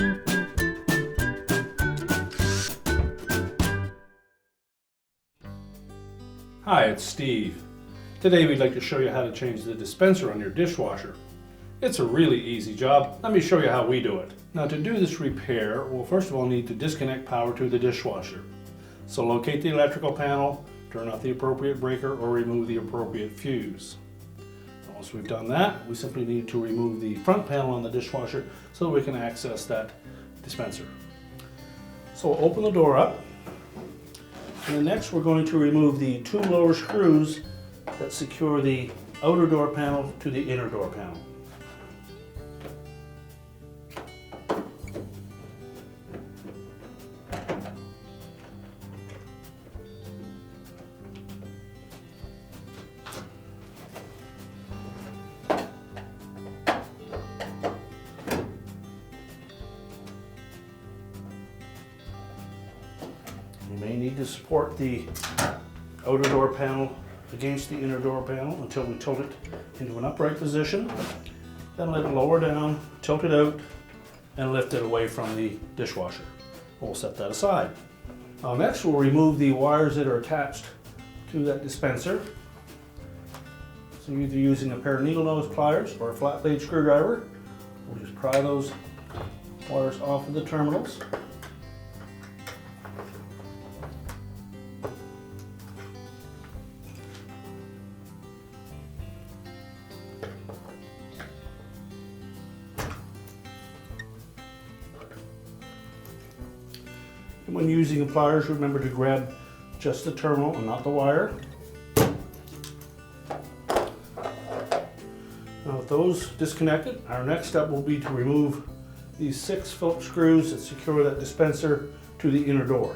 Hi, it's Steve. Today we'd like to show you how to change the dispenser on your dishwasher. It's a really easy job. Let me show you how we do it. Now to do this repair, we'll first of all need to disconnect power to the dishwasher. So locate the electrical panel, turn off the appropriate breaker, or remove the appropriate fuse. Once we've done that, we simply need to remove the front panel on the dishwasher so that we can access that dispenser. So we'll open the door up. And then next we're going to remove the two lower screws that secure the outer door panel to the inner door panel. You may need to support the outer door panel against the inner door panel until we tilt it into an upright position. Then let it lower down, tilt it out, and lift it away from the dishwasher. We'll set that aside. Next we'll remove the wires that are attached to that dispenser. So you're either using a pair of needle nose pliers or a flat blade screwdriver. We'll just pry those wires off of the terminals. And when using the pliers, remember to grab just the terminal and not the wire. Now with those disconnected, our next step will be to remove these 6 Phillips screws that secure that dispenser to the inner door.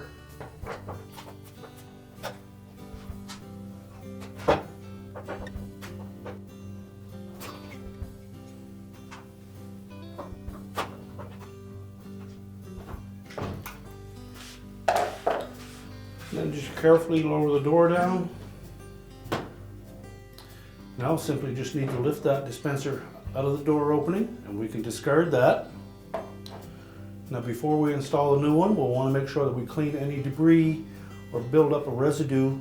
Then just carefully lower the door down. Now simply just need to lift that dispenser out of the door opening and we can discard that. Now before we install a new one, we'll want to make sure that we clean any debris or build up a residue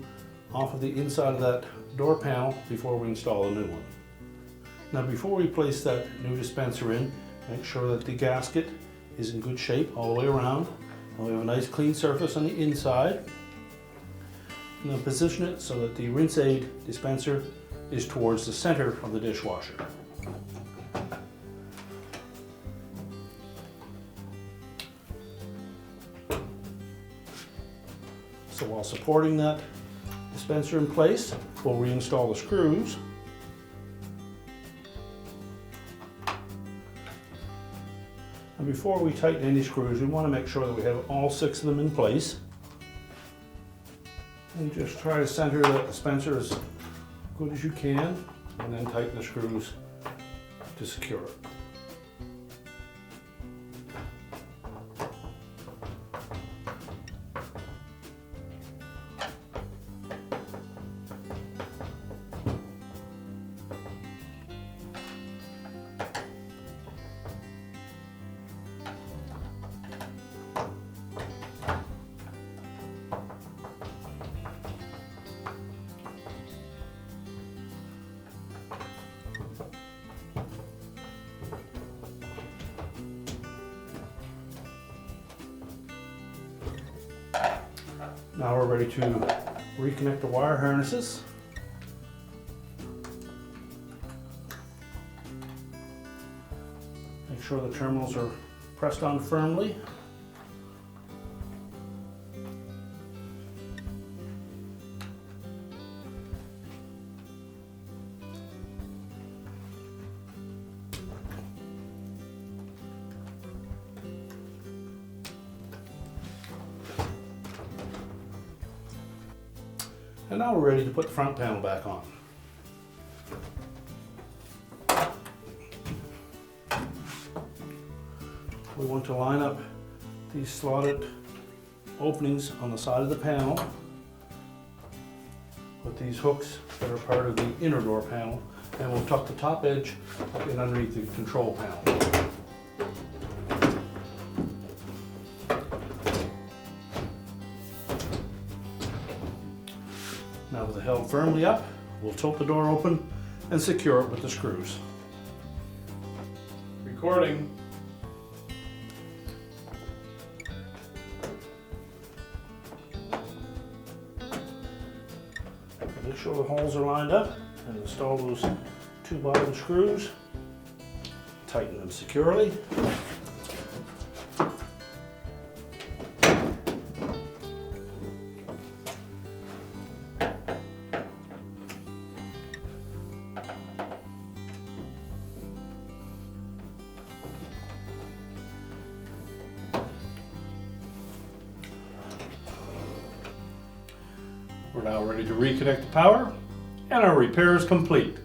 off of the inside of that door panel before we install a new one. Now before we place that new dispenser in, make sure that the gasket is in good shape all the way around. And we have a nice clean surface on the inside. Now position it so that the rinse aid dispenser is towards the center of the dishwasher. So while supporting that dispenser in place, we'll reinstall the screws. And before we tighten any screws, we want to make sure that we have all 6 of them in place. And just try to center that dispenser as good as you can, and then tighten the screws to secure it. Now we're ready to reconnect the wire harnesses. Make sure the terminals are pressed on firmly. And now we're ready to put the front panel back on. We want to line up these slotted openings on the side of the panel with these hooks that are part of the inner door panel, and we'll tuck the top edge in underneath the control panel. held firmly up, we'll tilt the door open and secure it with the screws. Recording. Make sure the holes are lined up and install those 2 bottom screws. Tighten them securely. We're now ready to reconnect the power, and our repair is complete.